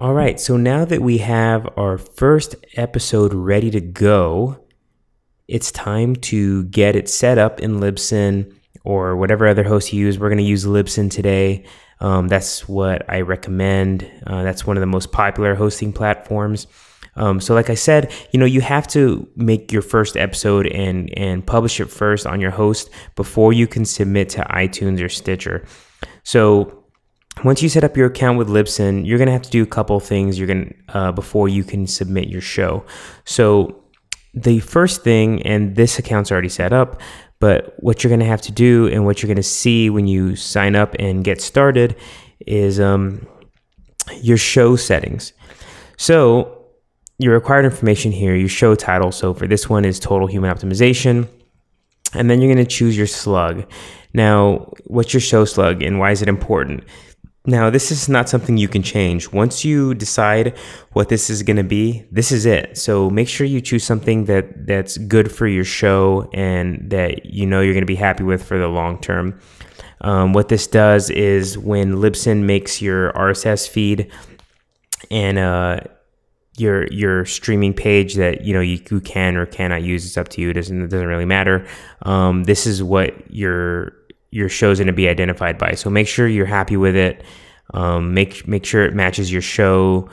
All right, so now that we have our first episode ready to go, it's time to get it set up in Libsyn or whatever other host you use. We're going to use Libsyn today. That's what I recommend. That's one of the most popular hosting platforms. So like I said, you have to make your first episode and publish it first on your host before you can submit to iTunes or Stitcher. So once you set up your account with Libsyn, you're going to have to do a couple of things before you can submit your show. So the first thing, and this account's already set up, but what you're going to have to do and what you're going to see when you sign up and get started is your show settings. So your required information here, your show title. So for this one is Total Human Optimization. And then you're going to choose your slug. Now, what's your show slug and why is it important? Now, this is not something you can change. Once you decide what this is going to be, this is it. So make sure you choose something that's good for your show and that you're going to be happy with for the long term. What this does is when Libsyn makes your RSS feed and your streaming page that you can or cannot use, it's up to you. It doesn't really matter. This is what your show is going to be identified by. So make sure you're happy with it. Make sure it matches your show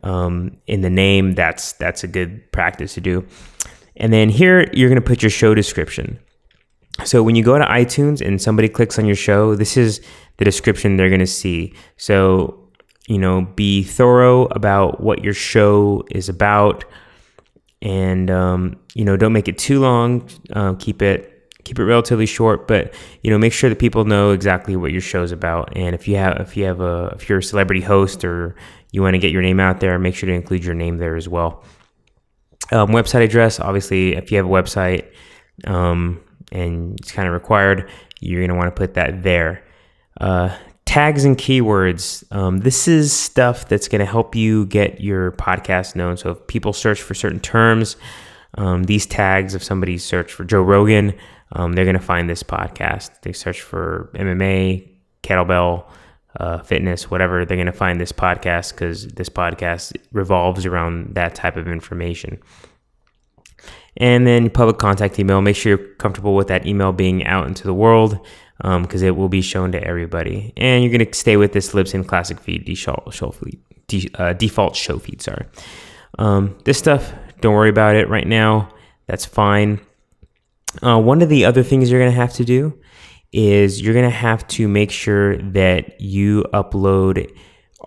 in the name. That's a good practice to do. And then here you're going to put your show description. So when you go to iTunes and somebody clicks on your show, this is the description they're going to see. So be thorough about what your show is about, and don't make it too long. Keep it relatively short, but make sure that people know exactly what your show's about. And if you're a celebrity host or you want to get your name out there, make sure to include your name there as well. Website address, obviously, if you have a website and it's kind of required, you're going to want to put that there. Tags and keywords. This is stuff that's going to help you get your podcast known. So if people search for certain terms, these tags, if somebody search for Joe Rogan, they're going to find this podcast. They search for MMA, kettlebell, fitness, whatever, they're going to find this podcast because this podcast revolves around that type of information. And then public contact email. Make sure you're comfortable with that email being out into the world because it will be shown to everybody. And you're going to stay with this Libsyn Classic feed, default show feed. Sorry. This stuff, don't worry about it right now. That's fine. One of the other things you're going to have to do is you're going to have to make sure that you upload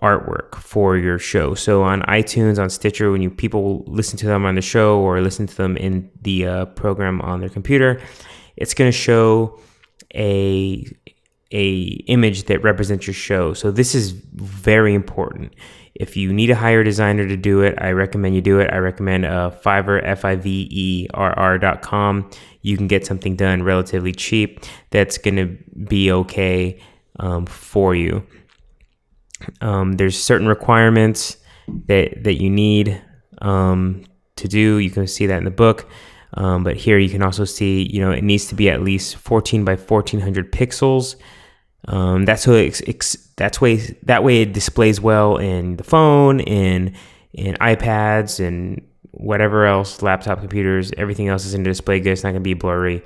artwork for your show. So on iTunes, on Stitcher, when people listen to them on the show or listen to them in the program on their computer, it's going to show a image that represents your show. So this is very important. If you need to hire a designer to do it, I recommend you do it. I recommend Fiverr, Fiverr.com. You can get something done relatively cheap that's going to be okay for you. There's certain requirements that you need to do. You can see that in the book. But here you can also see, it needs to be at least 14 by 1400 pixels. That way it displays well in the phone, in iPads, and whatever else, laptop computers. Everything else is in the display good. It's not going to be blurry.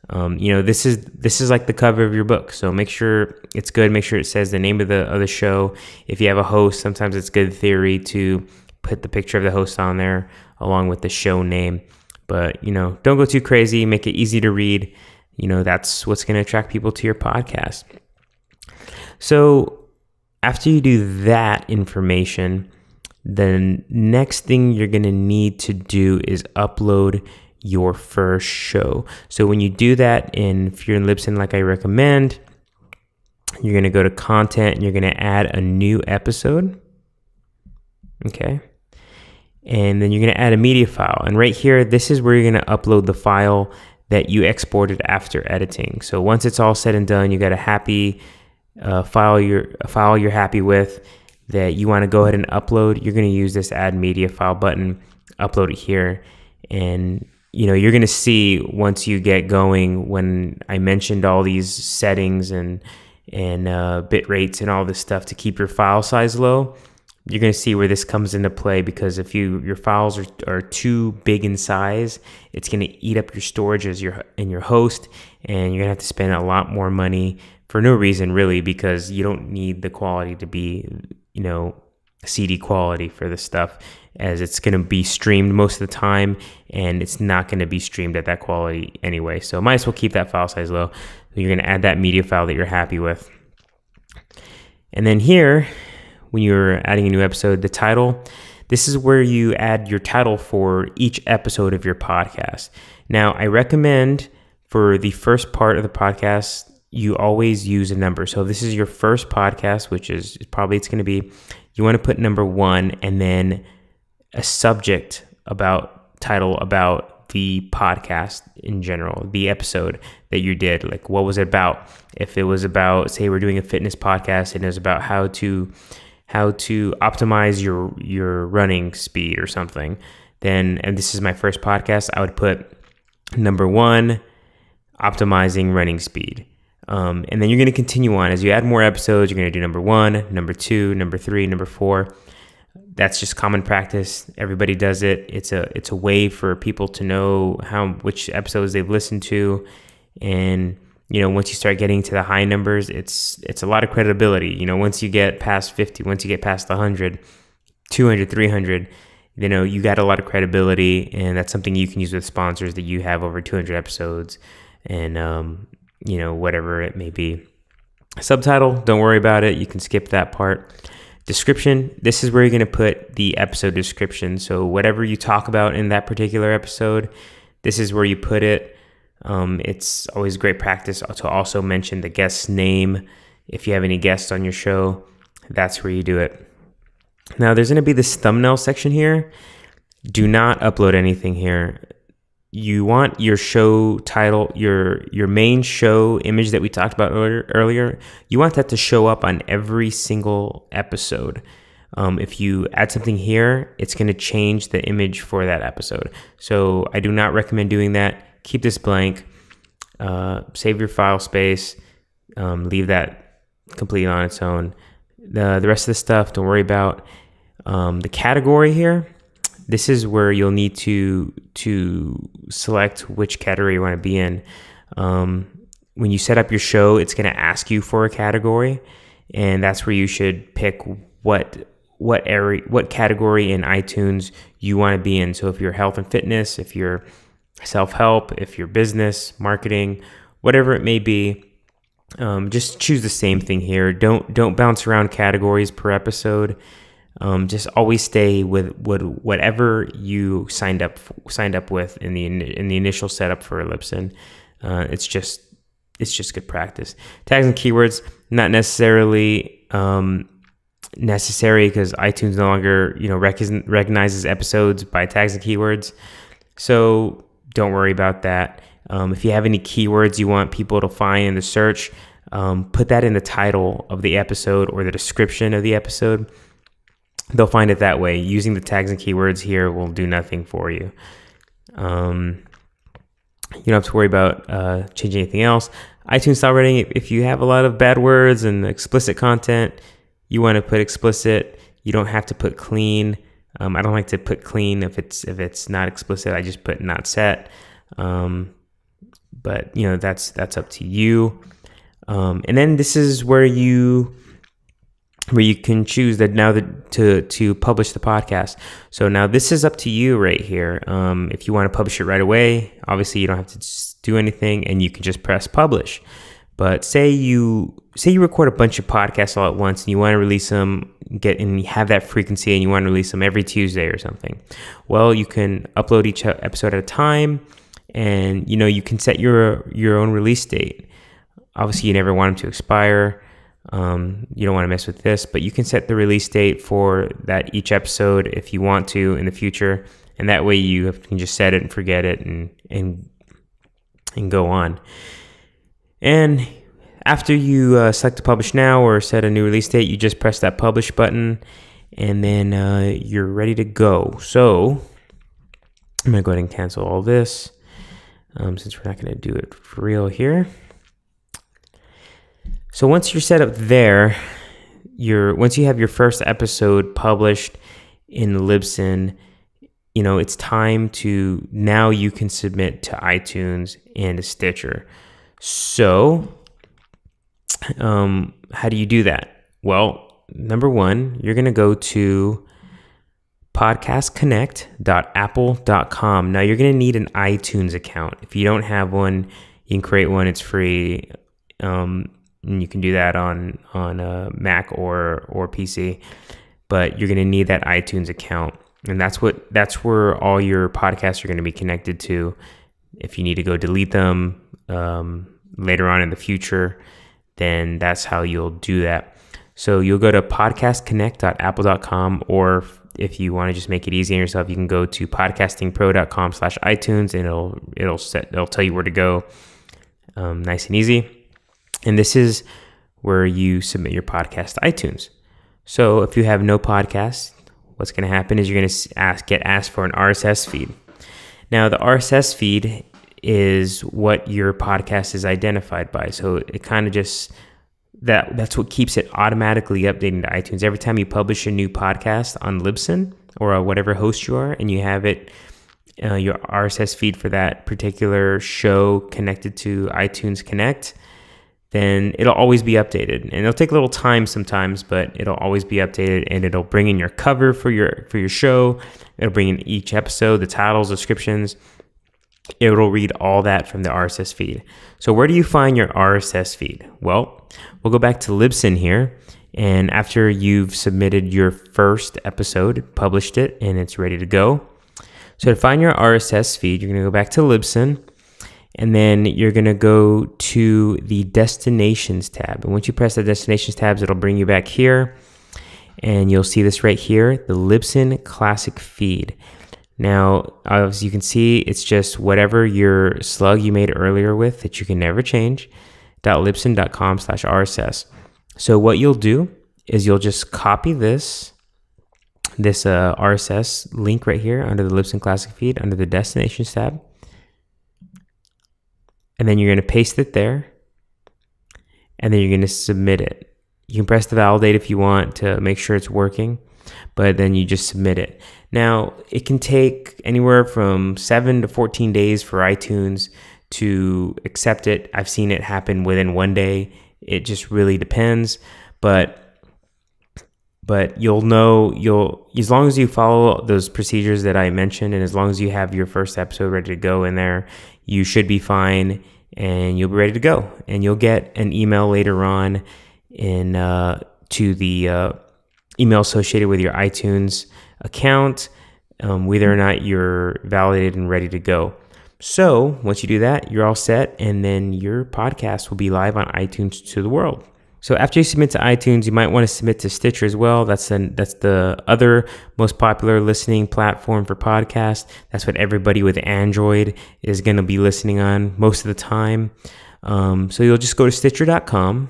This is like the cover of your book. So make sure it's good. Make sure it says the name of the show. If you have a host, sometimes it's good theory to put the picture of the host on there along with the show name. But don't go too crazy. Make it easy to read. That's what's going to attract people to your podcast. So after you do that information, the next thing you're going to need to do is upload your first show. So when you do that, if you're in Libsyn like I recommend, you're going to go to content and you're going to add a new episode. Okay. And then you're going to add a media file. And right here, this is where you're going to upload the file that you exported after editing. So once it's all said and done, you got a happy file you're happy with that you want to go ahead and upload. You're going to use this add media file button, upload it here. And you're going to see once you get going, when I mentioned all these settings and bit rates and all this stuff to keep your file size low, you're going to see where this comes into play, because if your files are too big in size, it's going to eat up your storage as your host, and you're going to have to spend a lot more money for no reason really, because you don't need the quality to be, CD quality for this stuff, as it's going to be streamed most of the time, and it's not going to be streamed at that quality anyway. So might as well keep that file size low. So you're going to add that media file that you're happy with. And then here, when you're adding a new episode, the title, this is where you add your title for each episode of your podcast. Now, I recommend for the first part of the podcast, you always use a number. So if this is your first podcast, which is probably it's going to be, you want to put number 1 and then a subject title about the podcast in general, the episode that you did, like what was it about? If it was about, say we're doing a fitness podcast and it was about how to optimize your running speed or something, then, and this is my first podcast, I would put number 1, optimizing running speed. And then you're going to continue on. As you add more episodes, you're going to do number 1, number 2, number 3, number 4. That's just common practice. Everybody does it. It's a way for people to know which episodes they've listened to. And, once you start getting to the high numbers, it's a lot of credibility. Once you get past 50, once you get past 100, 200, 300, you got a lot of credibility, and that's something you can use with sponsors that you have over 200 episodes and, whatever it may be. Subtitle, don't worry about it. You can skip that part. Description, this is where you're going to put the episode description. So whatever you talk about in that particular episode, this is where you put it. It's always great practice to also mention the guest's name. If you have any guests on your show, that's where you do it. Now there's going to be this thumbnail section here. Do not upload anything here. You want your show title, your main show image that we talked about earlier, you want that to show up on every single episode. If you add something here, it's going to change the image for that episode. So I do not recommend doing that. Keep this blank. Save your file space. Leave that completely on its own. The rest of the stuff, don't worry about. The category here, this is where you'll need to select which category you want to be in. When you set up your show, it's going to ask you for a category, and that's where you should pick what category in iTunes you want to be in. So if you're health and fitness, if you're self-help, if you're business, marketing, whatever it may be, just choose the same thing here. Don't bounce around categories per episode. Just always stay with whatever you signed up with in the initial setup for Libsyn. It's just good practice. Tags and keywords, not necessarily necessary, because iTunes no longer recognizes episodes by tags and keywords. So don't worry about that. If you have any keywords you want people to find in the search, put that in the title of the episode or the description of the episode. They'll find it that way. Using the tags and keywords here will do nothing for you. You don't have to worry about changing anything else. iTunes style rating, if you have a lot of bad words and explicit content, you want to put explicit. You don't have to put clean. I don't like to put clean if it's not explicit. I just put not set. But that's up to you. And then this is where you can choose that now to publish the podcast. So now this is up to you right here. If you want to publish it right away, obviously you don't have to do anything, and you can just press publish. But say you record a bunch of podcasts all at once, and you want to release them, and have that frequency, and you want to release them every Tuesday or something. Well, you can upload each episode at a time, and you can set your own release date. Obviously, you never want them to expire. You don't want to mess with this, but you can set the release date for that each episode if you want to in the future, and that way you can just set it and forget it and go on. And after you select to publish now or set a new release date, you just press that publish button, and then you're ready to go. So I'm going to go ahead and cancel all this since we're not going to do it for real here. So once you're set up there, once you have your first episode published in Libsyn, it's time to, now you can submit to iTunes and to Stitcher. So, how do you do that? Well, number one, you're going to go to podcastconnect.apple.com. Now, you're going to need an iTunes account. If you don't have one, you can create one. It's free. And you can do that on Mac or PC. But you're going to need that iTunes account. And that's where all your podcasts are going to be connected to. If you need to go delete them later on in the future, then that's how you'll do that. So you'll go to podcastconnect.apple.com, or if you want to just make it easy on yourself, you can go to podcastingpro.com/iTunes, and it'll tell you where to go. Nice and easy. And this is where you submit your podcast to iTunes. So if you have no podcast, what's going to happen is you're going to get asked for an RSS feed. Now, the RSS feed is what your podcast is identified by. So it kind of just, that's what keeps it automatically updating to iTunes. Every time you publish a new podcast on Libsyn or whatever host you are, and you have it, your RSS feed for that particular show connected to iTunes Connect, then it'll always be updated. And it'll take a little time sometimes, but it'll always be updated, and it'll bring in your cover for your show. It'll bring in each episode, the titles, descriptions. It'll read all that from the RSS feed. So where do you find your RSS feed? Well, we'll go back to Libsyn here. And after you've submitted your first episode, published it, and it's ready to go. So to find your RSS feed, you're going to go back to Libsyn. And then you're going to go to the Destinations tab. And once you press the Destinations tabs, it'll bring you back here. And you'll see this right here, the Libsyn Classic feed. Now, as you can see, it's just whatever your slug you made earlier with that you can never change, .libsyn.com/RSS. So what you'll do is you'll just copy this RSS link right here under the Libsyn Classic feed, under the Destinations tab. And then you're going to paste it there. And then you're going to submit it. You can press the validate if you want to make sure it's working, but then you just submit it. Now, it can take anywhere from 7 to 14 days for iTunes to accept it. I've seen it happen within one day. It just really depends. But you'll know, as long as you follow those procedures that I mentioned, and as long as you have your first episode ready to go in there, you should be fine, and you'll be ready to go. And you'll get an email later on to the email associated with your iTunes account, whether or not you're validated and ready to go. So once you do that, you're all set, and then your podcast will be live on iTunes to the world. So after you submit to iTunes, you might want to submit to Stitcher as well. That's the other most popular listening platform for podcasts. That's what everybody with Android is going to be listening on most of the time. So you'll just go to Stitcher.com.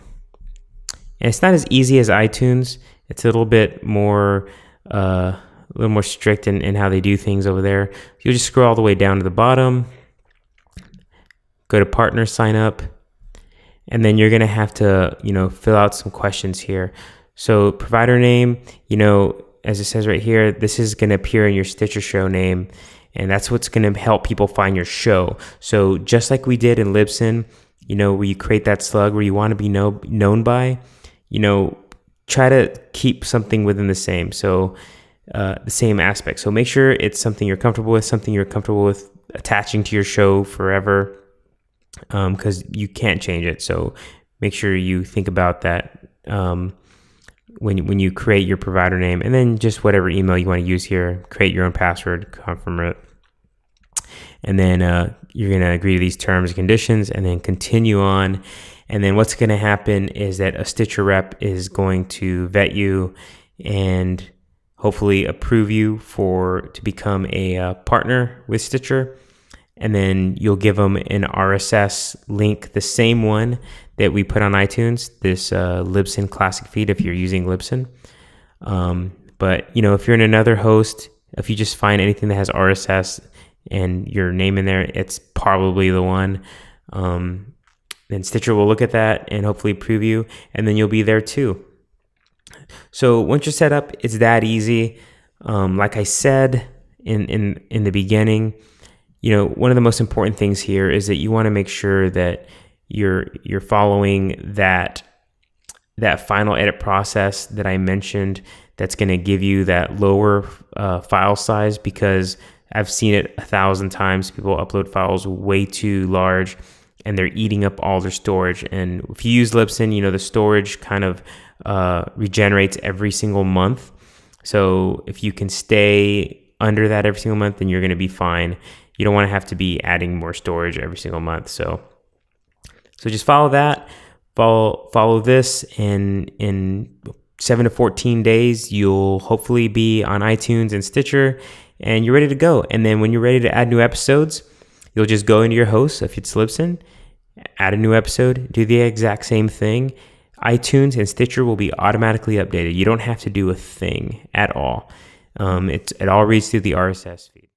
And it's not as easy as iTunes. It's a little bit more strict in how they do things over there. You'll just scroll all the way down to the bottom, go to partner sign up, and then you're going to have to, fill out some questions here. So provider name, as it says right here, this is going to appear in your Stitcher show name, and that's what's going to help people find your show. So just like we did in Libsyn, where you create that slug where you want to be known by, try to keep something within the same. So the same aspect. So make sure it's something you're comfortable with, attaching to your show forever, because you can't change it. So make sure you think about that when you create your provider name, and then just whatever email you want to use here, create your own password, confirm it. And then you're going to agree to these terms and conditions, and then continue on. And then what's going to happen is that a Stitcher rep is going to vet you and hopefully approve you to become a partner with Stitcher. And then you'll give them an RSS link, the same one that we put on iTunes, this Libsyn Classic feed if you're using Libsyn. But, if you're in another host, if you just find anything that has RSS and your name in there, it's probably the one. Then Stitcher will look at that and hopefully approve you, and then you'll be there too. So once you're set up, it's that easy. Like I said in the beginning, one of the most important things here is that you want to make sure that you're following that final edit process that I mentioned. That's going to give you that lower file size, because I've seen it 1,000 times. People upload files way too large, and they're eating up all their storage. And if you use Libsyn, the storage kind of regenerates every single month. So if you can stay under that every single month, then you're going to be fine. You don't want to have to be adding more storage every single month. So just follow that. Follow this, and in 7 to 14 days, you'll hopefully be on iTunes and Stitcher, and you're ready to go. And then when you're ready to add new episodes, you'll just go into your host, if it's Libsyn, add a new episode, do the exact same thing. iTunes and Stitcher will be automatically updated. You don't have to do a thing at all. It all reads through the RSS feed.